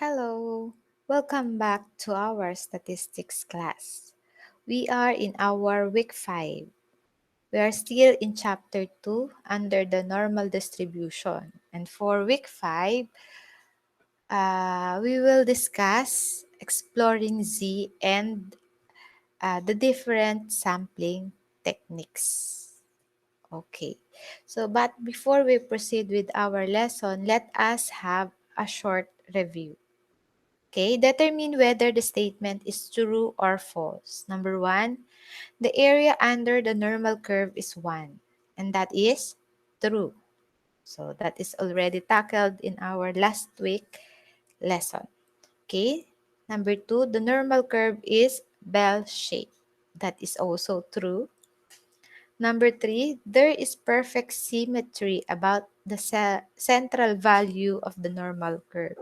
Hello, welcome back to our statistics class. We are in our week 5. We are still in chapter 2 under the normal distribution. And for week 5, we will discuss exploring Z and the different sampling techniques. Okay, but before we proceed with our lesson, let us have a short review. Okay, determine whether the statement is true or false. Number 1, the area under the normal curve is 1, and that is true. So that is already tackled in our last week lesson. Okay, number 2, the normal curve is bell-shaped. That is also true. Number 3, there is perfect symmetry about the central value of the normal curve.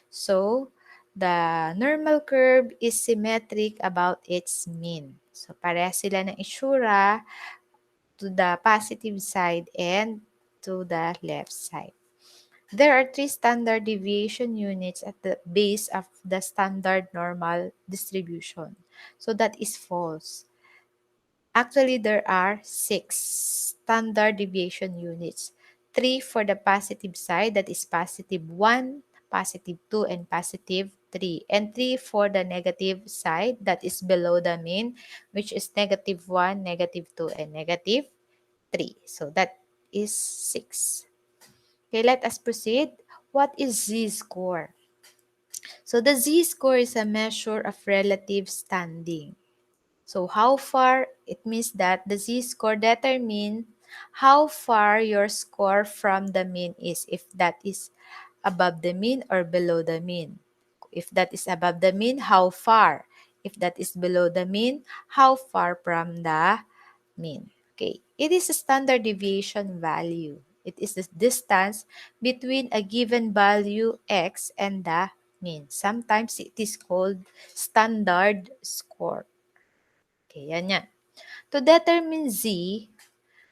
So, the normal curve is symmetric about its mean. So, pareha sila ng itsura to the positive side and to the left side. There are 3 standard deviation units at the base of the standard normal distribution. So, that is false. Actually, there are 6 standard deviation units. 3 for the positive side, that is positive 1, positive 2, and positive 3. And 3 for the negative side, that is below the mean, which is negative 1, negative 2, and negative 3. So that is 6. Okay, let us proceed. What is Z-score? So the Z-score is a measure of relative standing. So how far, it means that the Z-score determines how far your score from the mean is, if that is above the mean or below the mean. If that is above the mean, how far? If that is below the mean, how far from the mean? Okay, it is a standard deviation value. It is the distance between a given value x and the mean. Sometimes it is called standard score. Okay, yan yan. To determine Z,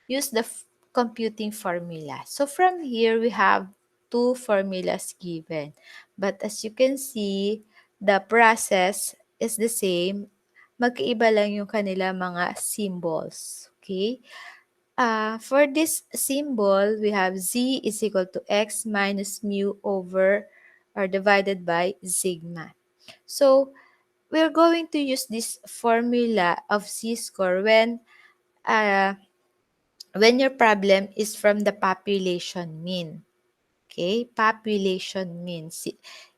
use the computing formula. So from here, we have 2 formulas given. But as you can see, the process is the same. Magkaiba lang yung kanila mga symbols. Okay? For this symbol, we have Z is equal to X minus mu over or divided by sigma. So, we're going to use this formula of Z-score when your problem is from the population mean. Okay? Population mean.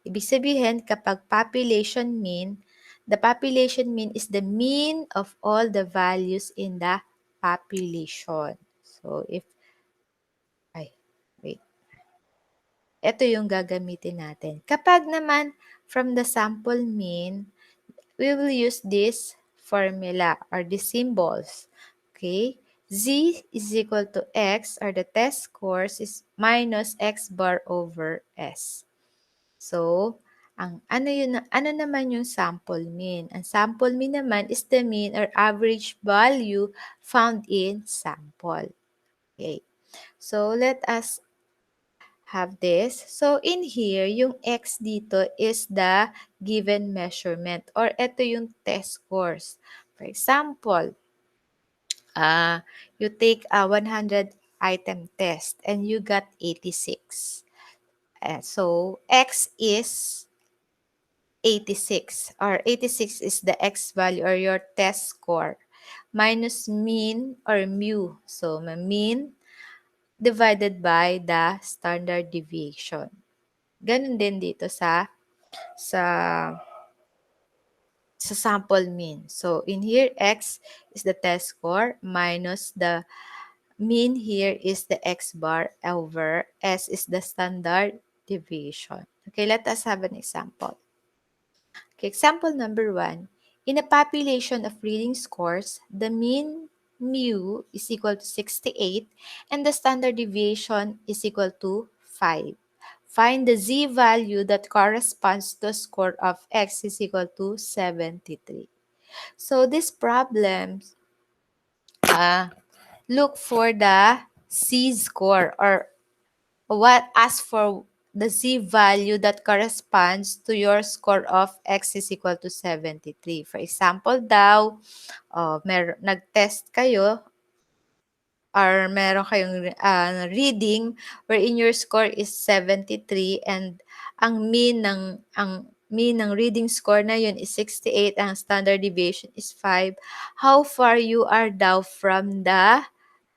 Ibig sabihin, kapag population mean, the population mean is the mean of all the values in the population. So, wait. Ito yung gagamitin natin. Kapag naman from the sample mean, we will use this formula or the symbols. Okay? Z is equal to X or the test scores is minus X bar over S. So, ano naman yung sample mean? Ang sample mean naman is the mean or average value found in sample. Okay. So, let us have this. So, in here, yung X dito is the given measurement or ito yung test scores. For example, you take a 100 item test and you got 86. So, X is 86 or 86 is the X value or your test score minus mean or mu. So, mean divided by the standard deviation. Ganun din dito sa sample mean. So, in here, X is the test score minus the mean here is the X bar over S is the standard deviation. Okay, let us have an example. Okay, example number 1. In a population of reading scores, the mean mu is equal to 68 and the standard deviation is equal to 5. Find the z value that corresponds to a score of x is equal to 73. So this problem, look for the z score or ask for the z-value that corresponds to your score of x is equal to 73. For example daw, nag-test kayo or meron kayong reading wherein your score is 73 and ang mean ng reading score na yun is 68, ang standard deviation is 5. How far you are daw from the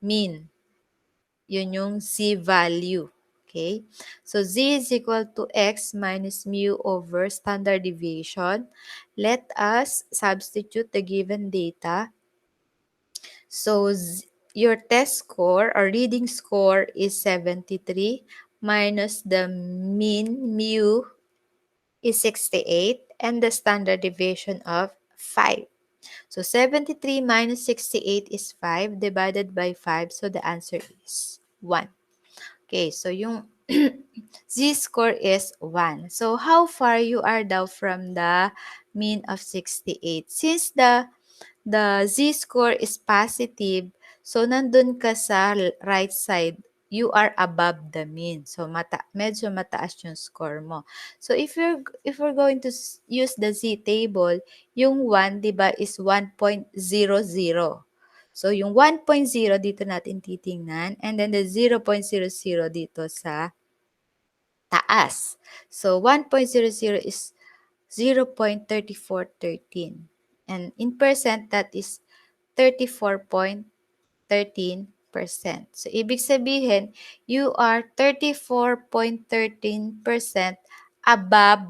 mean? Yun yung z-value. Okay? So, z is equal to x minus mu over standard deviation. Let us substitute the given data. So, your test score or reading score is 73 minus the mean mu is 68 and the standard deviation of 5. So, 73 minus 68 is 5 divided by 5. So, the answer is 1. Okay, so yung z-score is 1. So, how far you are daw from the mean of 68? Since the z-score is positive, so nandun ka sa right side, you are above the mean. So medyo mataas yung score mo. So if we're going to use the z table, yung 1, 'di ba, is 1.00. So yung 1.0 dito natin titingnan and then the 0.00 dito sa taas. So 1.00 is 0.3413. And in percent, that is 34.13%. So, ibig sabihin, you are 34.13% above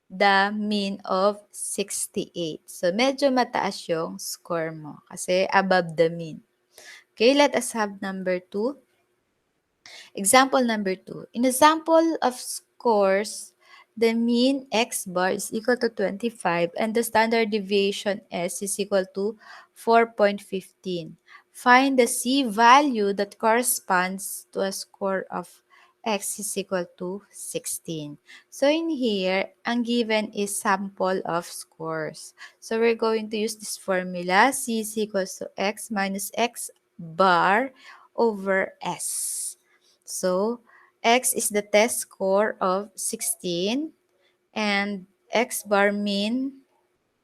the mean of 68. So, medyo mataas yung score mo kasi above the mean. Okay, let us have number 2. Example number 2. In a sample of scores, the mean x bar is equal to 25 and the standard deviation s is equal to 4.15. Find the c value that corresponds to a score of x is equal to 16. So in here, ang given is sample of scores. So we're going to use this formula. C is equals to x minus x bar over s. So, x is the test score of 16 and x bar mean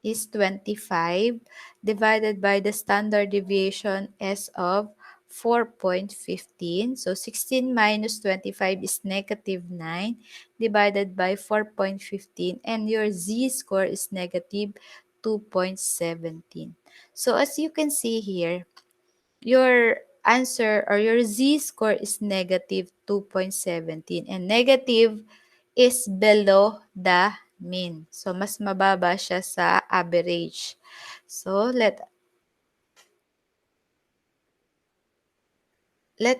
is 25 divided by the standard deviation s of 4.15. So, 16 minus 25 is negative 9 divided by 4.15 and your z-score is negative 2.17. So, as you can see here, your answer or your z-score is negative 2.17 and negative is below the mean. So, mas mababa siya sa average. So, let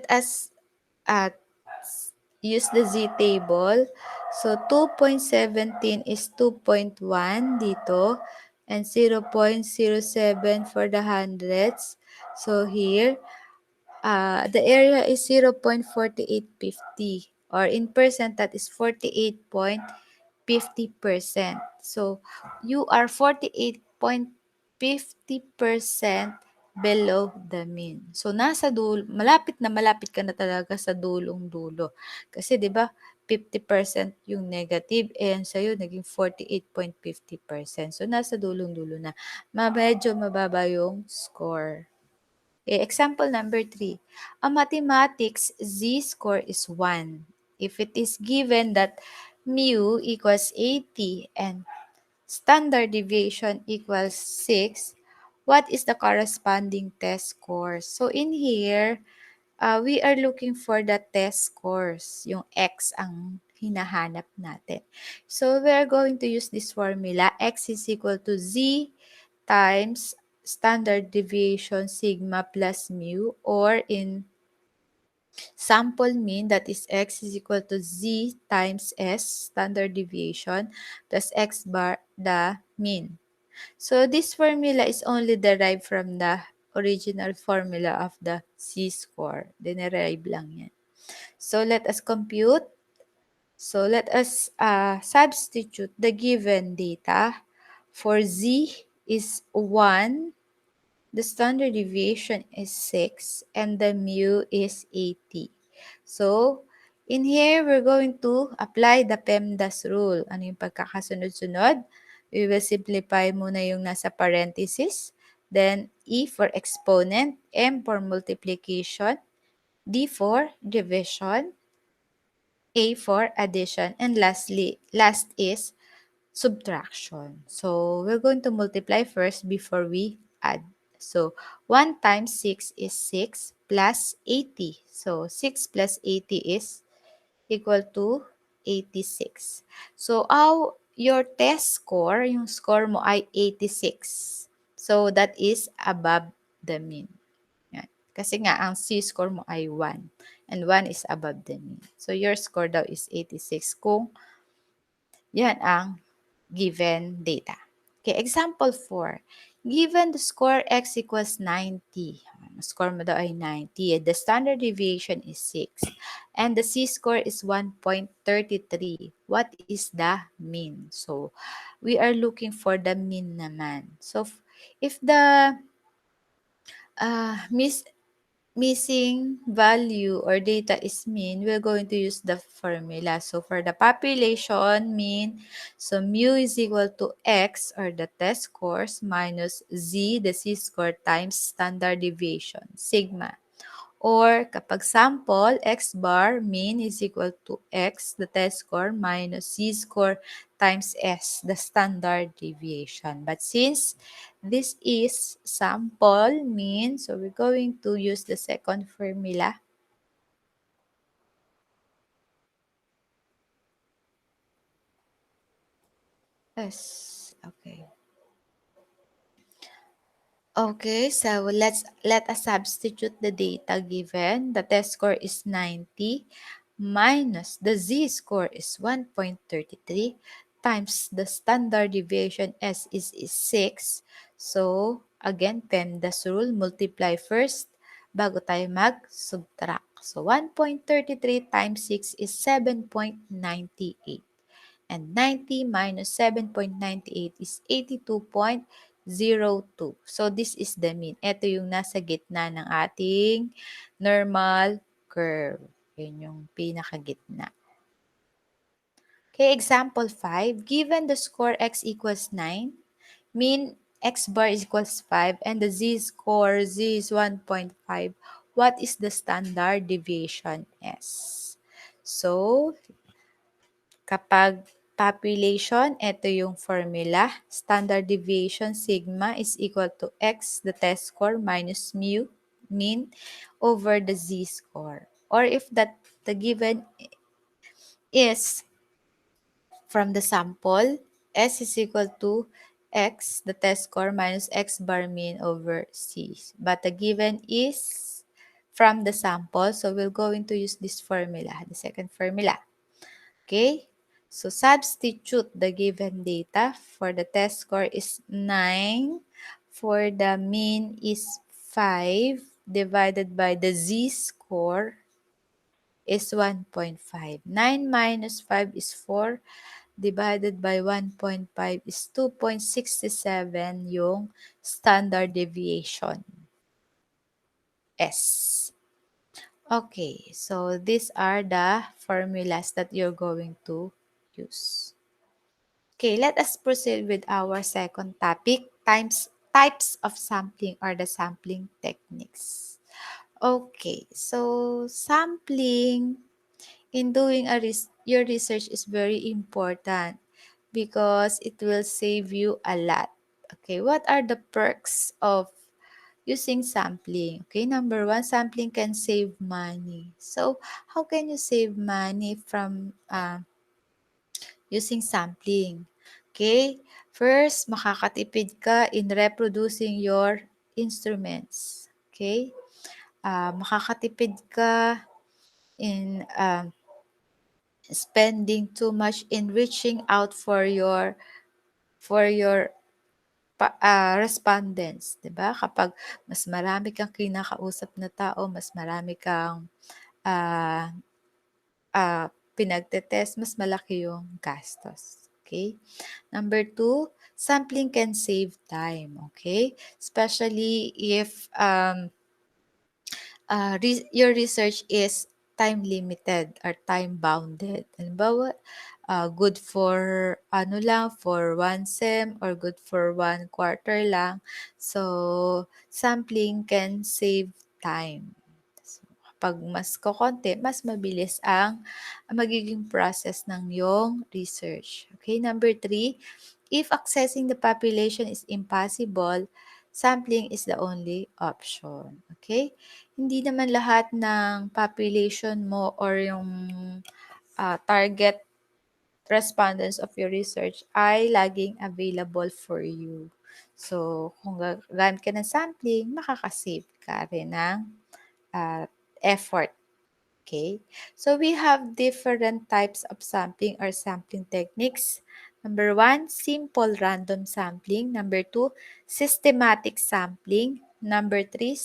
us use the z-table. So, 2.17 is 2.1 dito and 0.07 for the hundreds. So, here, the area is 0.4850 or in percent that is 48.50%. So you are 48.50% below the mean. So nasa dulo, malapit ka na talaga sa dulong-dulo. Kasi 'di ba 50% yung negative and sa'yo naging 48.50%. So nasa dulong-dulo na. Medyo mababa yung score. Example number 3. A mathematics z-score is 1. If it is given that mu equals 80 and standard deviation equals 6, what is the corresponding test score? So in here, we are looking for the test scores. Yung x ang hinahanap natin. So we are going to use this formula. X is equal to z times standard deviation sigma plus mu, or in sample mean, that is x is equal to z times s standard deviation plus x bar the mean. So this formula is only derived from the original formula of the z-score. Dinerive lang yan. So let us compute. So let us substitute the given data. For z is 1, the standard deviation is 6, and the mu is 80. So In here, we're going to apply the PEMDAS rule. Ano yung pagkakasunod-sunod? We will simplify muna yung nasa parenthesis. Then, E for exponent, M for multiplication, D for division, A for addition, and last is subtraction. So, we're going to multiply first before we add. So, 1 times 6 is 6 plus 80. So, 6 plus 80 is equal to 86. So, your test score, yung score mo ay 86. So, that is above the mean. Yan. Kasi nga, ang C-score mo ay 1. And 1 is above the mean. So, your score daw is 86 kung yan ang given data. Okay, example 4. Given the score x equals 90, ang score mo daw ay 90, the standard deviation is 6, and the C-score is 1.33. What is the mean? So, we are looking for the mean naman. So, if the missing value or data is mean, we're going to use the formula. So, for the population mean, so mu is equal to x or the test scores minus z, the z-score times standard deviation, sigma. Or kapag sample, x bar mean is equal to x, the test score, minus z-score times s, the standard deviation. But since this is sample mean, so we're going to use the second formula. Yes, okay. Okay, so let us substitute the data given. The test score is 90 minus the z-score is 1.33 times the standard deviation s is 6. So, again, PEMDAS rule, multiply first bago tayo mag-subtract. So, 1.33 times 6 is 7.98. And 90 minus 7.98 is 82.02. So, this is the mean. Ito yung nasa gitna ng ating normal curve. Yun yung pinakagitna. Okay, example 5. Given the score x equals 9, mean x bar is equals 5, and the z-score z is 1.5, what is the standard deviation s? So, kapag population, ito yung formula. Standard deviation, sigma, is equal to x, the test score, minus mu, mean, over the z-score. Or if the given is from the sample, s is equal to x, the test score, minus x bar mean over c. But the given is from the sample, so we're going to use this formula, the second formula. Okay, so substitute the given data. For the test score is 9. For the mean is 5 divided by the z-score is 1.5. 9 minus 5 is 4 divided by 1.5 is 2.67 yung standard deviation S. Okay, so these are the formulas that you're going to use. Okay, let us proceed with our second topic, types of sampling or the sampling techniques. Okay, so sampling in doing your research is very important because it will save you a lot. Okay, what are the perks of using sampling? Okay, number one, sampling can save money. So, how can you save money from using sampling? Okay, first, makakatipid ka in reproducing your instruments. Okay, makakatipid ka in spending too much in reaching out for your respondents, 'di ba? Kapag mas marami kang kinakausap na tao, mas marami kang ah, pinagte-test, mas malaki yung gastos. Okay? Number two, sampling can save time. Okay? Especially if your research is time limited or time bounded. Halimbawa, good for ano lang, for one sem or good for one quarter lang. So, sampling can save time. So, kapag mas kokonti, mas mabilis ang magiging process ng iyong research. Okay, number 3, if accessing the population is impossible, sampling is the only option. Okay? Hindi naman lahat ng population mo or yung target respondents of your research ay laging available for you. So, kung gagamit ka ng sampling, makakasave ka rin ng effort. Okay, so we have different types of sampling or sampling techniques. Number 1, simple random sampling. Number 2, systematic sampling. Number 3,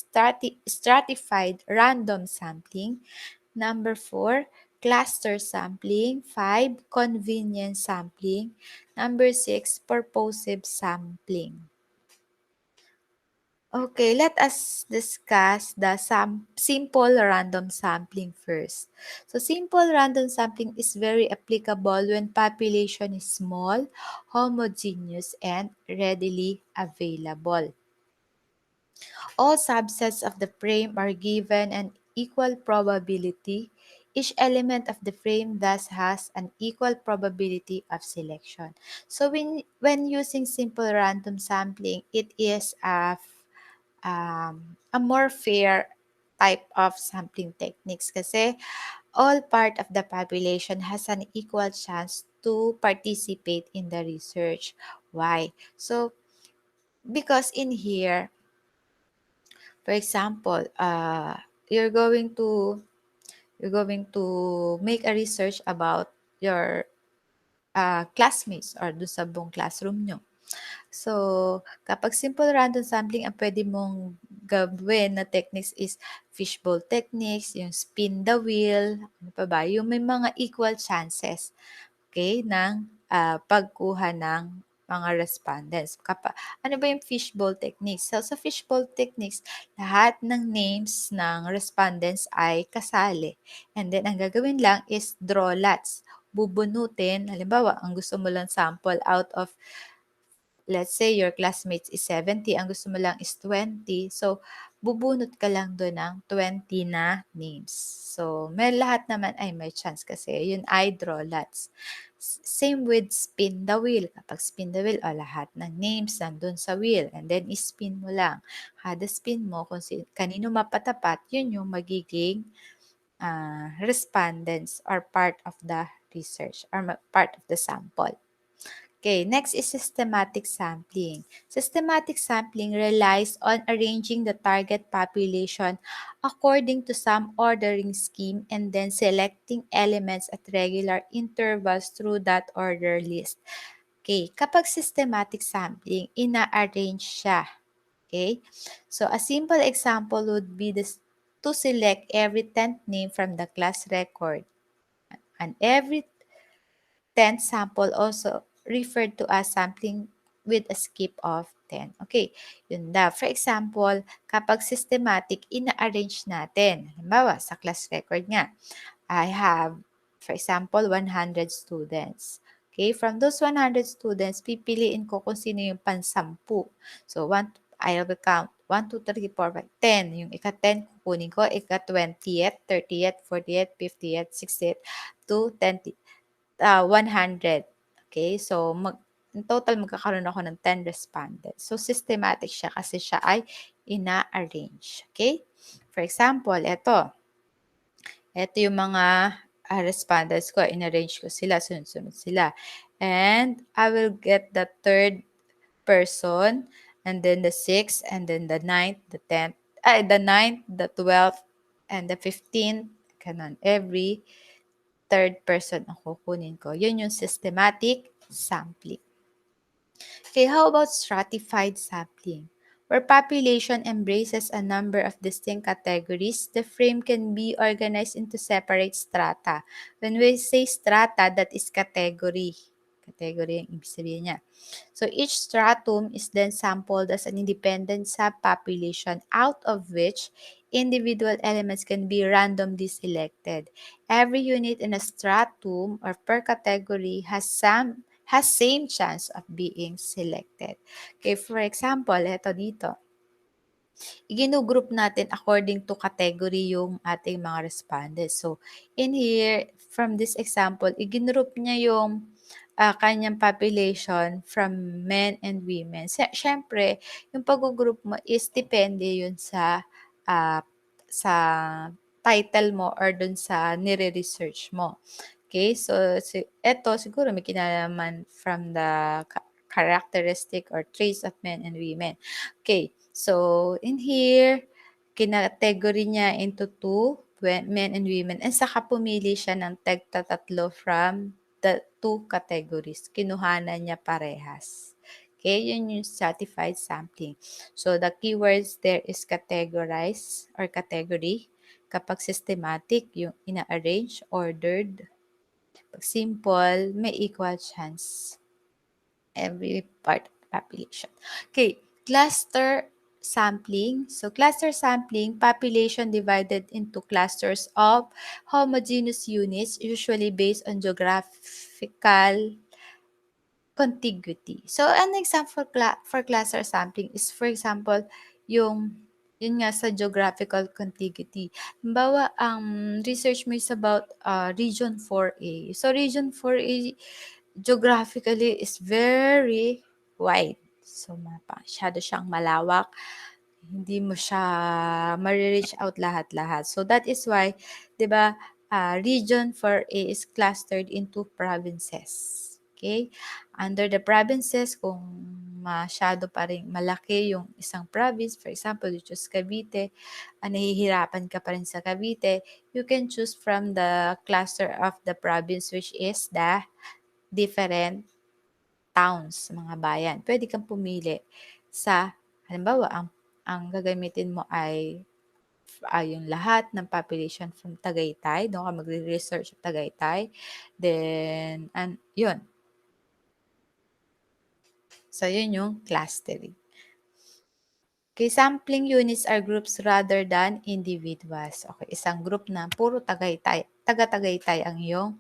stratified random sampling. Number 4, cluster sampling. 5, convenience sampling. Number 6, purposive sampling. Okay, let us discuss the simple random sampling first. So, simple random sampling is very applicable when population is small, homogeneous, and readily available. All subsets of the frame are given an equal probability. Each element of the frame thus has an equal probability of selection. So, when using simple random sampling, it is a more fair type of sampling techniques kasi all part of the population has an equal chance to participate in the research. Why? So, because in here, for example, you're going to make a research about your classmates or do sa buong classroom nyo. So, kapag simple random sampling, ang pwede mong gawin na techniques is fishbowl techniques, yung spin the wheel, ano pa ba, yung may mga equal chances, okay, ng pagkuha ng mga respondents. Ano ba yung fishbowl techniques? So, sa fishbowl techniques, lahat ng names ng respondents ay kasali. And then, ang gagawin lang is draw lots. Bubunutin, halimbawa, ang gusto mo lang sample out of, let's say your classmates is 70, ang gusto mo lang is 20. So, bubunot ka lang doon ng 20 na names. So, may lahat naman ay may chance kasi yun ay draw lots. Same with spin the wheel. Kapag spin the wheel, lahat ng names nandun sa wheel. And then, spin mo lang. Kada spin mo, kung kanino mapatapat, yun yung magiging respondents or part of the research or part of the sample. Okay, next is systematic sampling. Systematic sampling relies on arranging the target population according to some ordering scheme and then selecting elements at regular intervals through that order list. Okay, kapag systematic sampling, ina-arrange siya. Okay, so a simple example would be to select every 10th name from the class record and every 10th sample also referred to as sampling with a skip of 10. Okay, yun daw. For example, kapag systematic, ina-arrange natin. Halimbawa, sa class record nga, I have, for example, 100 students. Okay, from those 100 students, pipiliin ko kung sino yung pansampu. So, I will count 1, 2, 3, 4, 5, 10. Yung ika-10, kukunin ko, ika-20th, 30th, 40th, 50th, 60th, to 100. Okay, so in total magkakaroon ako ng 10 respondents. So systematic siya kasi siya ay ina-arrange. Okay? For example, ito yung mga respondents ko, in-arrange ko sila, sunod-sunod sila. And I will get the third person, and then the 6th, and then the 9th, the 10th, the 9th, the 12th, and the 15th, ganun. Every third person ang kukunin ko. Yun yung systematic sampling. Okay, how about stratified sampling? Where population embraces a number of distinct categories, the frame can be organized into separate strata. When we say strata, that is category. category ang ibig sabihin niya. So each stratum is then sampled as an independent subpopulation out of which individual elements can be randomly selected. Every unit in a stratum or per category has same chance of being selected. Okay, for example, ito dito. Ginugroup natin according to category yung ating mga respondents. So, in here, from this example, iginroup niya yung kanyang population from men and women. Siyempre, yung pag-group mo is depende yun sa title mo or dun sa nire-research mo. Okay, so eto siguro may kinalaman from the characteristic or traits of men and women. Okay, so in here, kinategory niya into two, men and women, and saka pumili siya ng tatlo from the two categories. Kinuhanan niya parehas. Okay, yun yung stratified sampling. So, the keywords there is categorize or category. Kapag systematic, yung ina-arrange, ordered. Pag simple, may equal chance every part of the population. Okay, cluster sampling. So cluster sampling, population divided into clusters of homogeneous units, usually based on geographical contiguity. So an example for cluster sampling is, for example, yun nga sa geographical contiguity. Halimbawa, ang research mo is about region 4A. So region 4A geographically is very wide. So, masyado siyang malawak. Hindi mo siya ma-reach out lahat-lahat. So, that is why, di ba, region 4A is clustered into provinces. Okay? Under the provinces, kung masyado pa rin malaki yung isang province, for example, you choose Cavite, nahihirapan ka pa rin sa Cavite, you can choose from the cluster of the province which is the different towns, mga bayan. Pwede kang pumili sa, halimbawa, ang gagamitin mo ay yung lahat ng population from Tagaytay. Doon ka magre-research sa Tagaytay. Then, yun. So, yun yung clustering. Okay, sampling units are groups rather than individuals. Okay, isang group na puro taga-Tagaytay ang iyong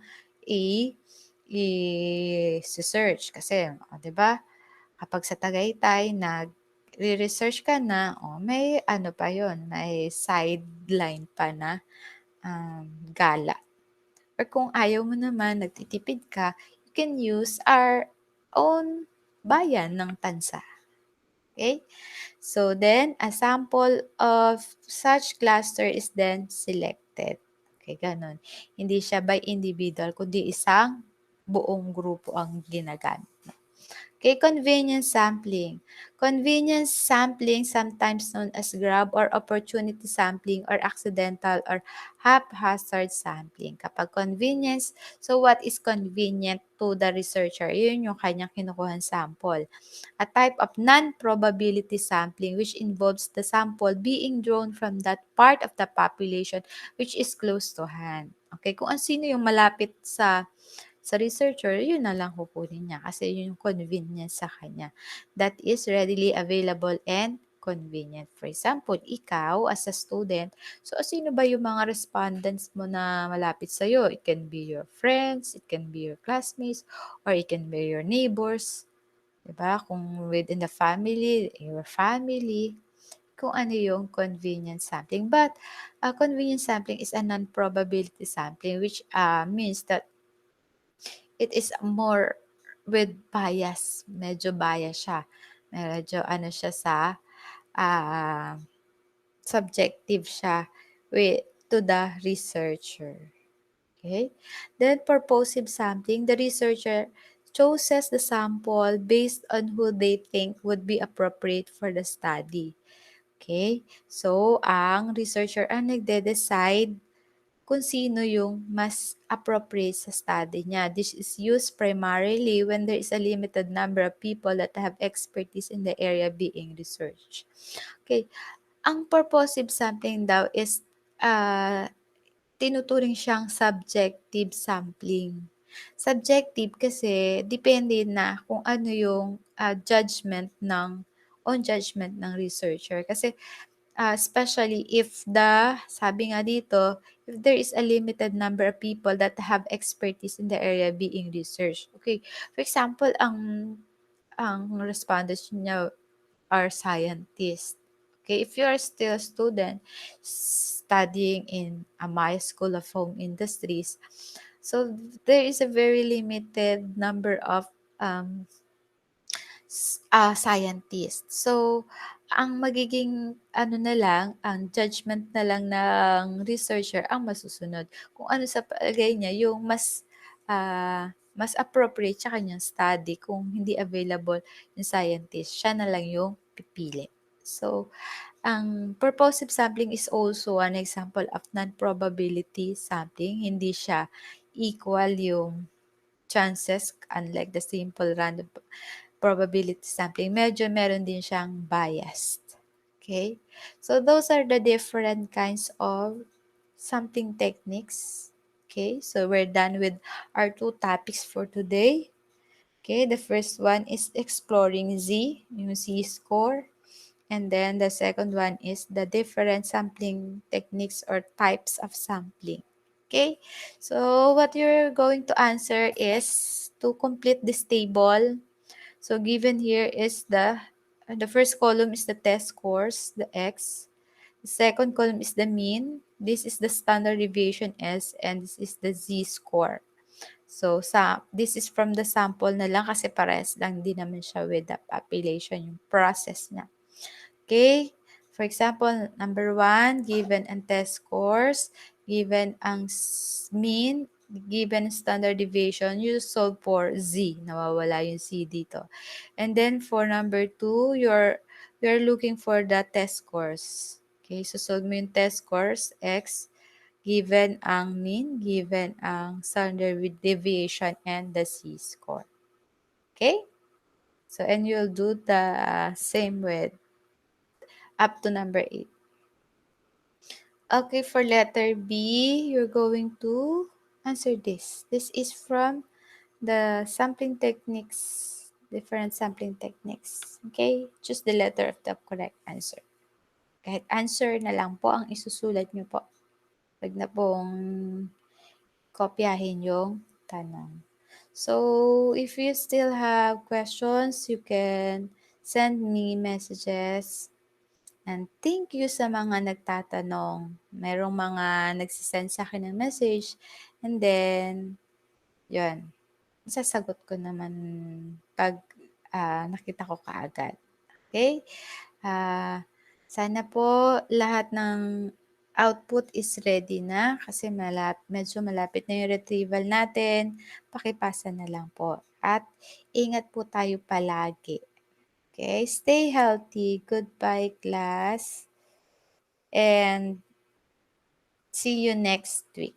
i-search. Kasi, 'di ba? Kapag sa Tagaytay, nag-research ka na, may ano pa yon, may sideline pa na gala. Or kung ayaw mo naman, nagtitipid ka, you can use our own bayan ng Tansa. Okay? So then, a sample of such cluster is then selected. Okay, ganun. Hindi siya by individual, kundi isang buong grupo ang ginagamit. Okay, convenience sampling. Convenience sampling, sometimes known as grab or opportunity sampling or accidental or haphazard sampling. Kapag convenience, so what is convenient to the researcher? Yun yung kanyang kinukuhan sample. A type of non-probability sampling which involves the sample being drawn from that part of the population which is close to hand. Okay, kung sino yung malapit sa researcher, yun na lang kukunin niya kasi yun yung convenient sa kanya. That is readily available and convenient. For example, ikaw as a student, so sino ba yung mga respondents mo na malapit sa'yo? It can be your friends, it can be your classmates, or it can be your neighbors. Diba? Kung within the family, your family, kung ano yung convenient sampling. But convenient sampling is a non-probability sampling which means that it is more with bias. Medyo bias siya. Medyo ano siya sa subjective siya to the researcher. Okay? Then purposive sampling, the researcher chooses the sample based on who they think would be appropriate for the study. Okay? So, ang researcher ang nagde-decide kung sino yung mas appropriate sa study niya. This is used primarily when there is a limited number of people that have expertise in the area being researched. Okay. Ang purposive sampling daw is tinuturing siyang subjective sampling. Subjective kasi depende na kung ano yung judgment ng on judgment ng researcher. Kasi especially if sabi nga dito, if there is a limited number of people that have expertise in the area being researched. Okay, for example, ang respondents niya are scientists. Okay, if you are still a student studying in a Maya School of Home Industries, so there is a very limited number of scientist. So, ang magiging ano na lang, ang judgment na lang ng researcher ang masusunod. Kung ano sa palagay niya yung mas appropriate sa kanyang study kung hindi available yung scientist, siya na lang yung pipili. So, ang purposive sampling is also an example of non-probability sampling. Hindi siya equal yung chances unlike the simple random probability sampling, medyo meron din siyang biased. Okay? So, those are the different kinds of sampling techniques. Okay? So, we're done with our 2 topics for today. Okay? The first one is exploring Z, yung Z-score. And then, the second one is the different sampling techniques or types of sampling. Okay? So, what you're going to answer is to complete this table. So given here is the first column is the test scores, the X. The second column is the mean. This is the standard deviation S and this is the Z-score. So this is from the sample na lang kasi parehas lang din naman siya with the population, yung process na. Okay? For example, number 1, given ang test scores, given ang mean, given standard deviation, you solve for Z. Nawawala yung Z dito. And then for number 2, you're looking for the test scores. Okay, so solve mo yung test scores, X, given ang mean, given ang standard deviation, and the Z-score. Okay? So, and you'll do the same with up to number 8. Okay, for letter B, you're going to answer this. This is from the sampling techniques, different sampling techniques. Okay, choose the letter of the correct answer. Kahit answer na lang po ang isusulat nyo po. Huwag na pong kopyahin yung tanong. So, if you still have questions, you can send me messages. And thank you sa mga nagtatanong. Merong mga nagsisend sa akin ng message. And then, yun. Sasagot ko naman pag nakita ko kaagad. Okay? Sana po lahat ng output is ready na kasi medyo malapit na yung retrieval natin. Pakipasa na lang po. At ingat po tayo palagi. Okay, stay healthy. Goodbye, class. And see you next week.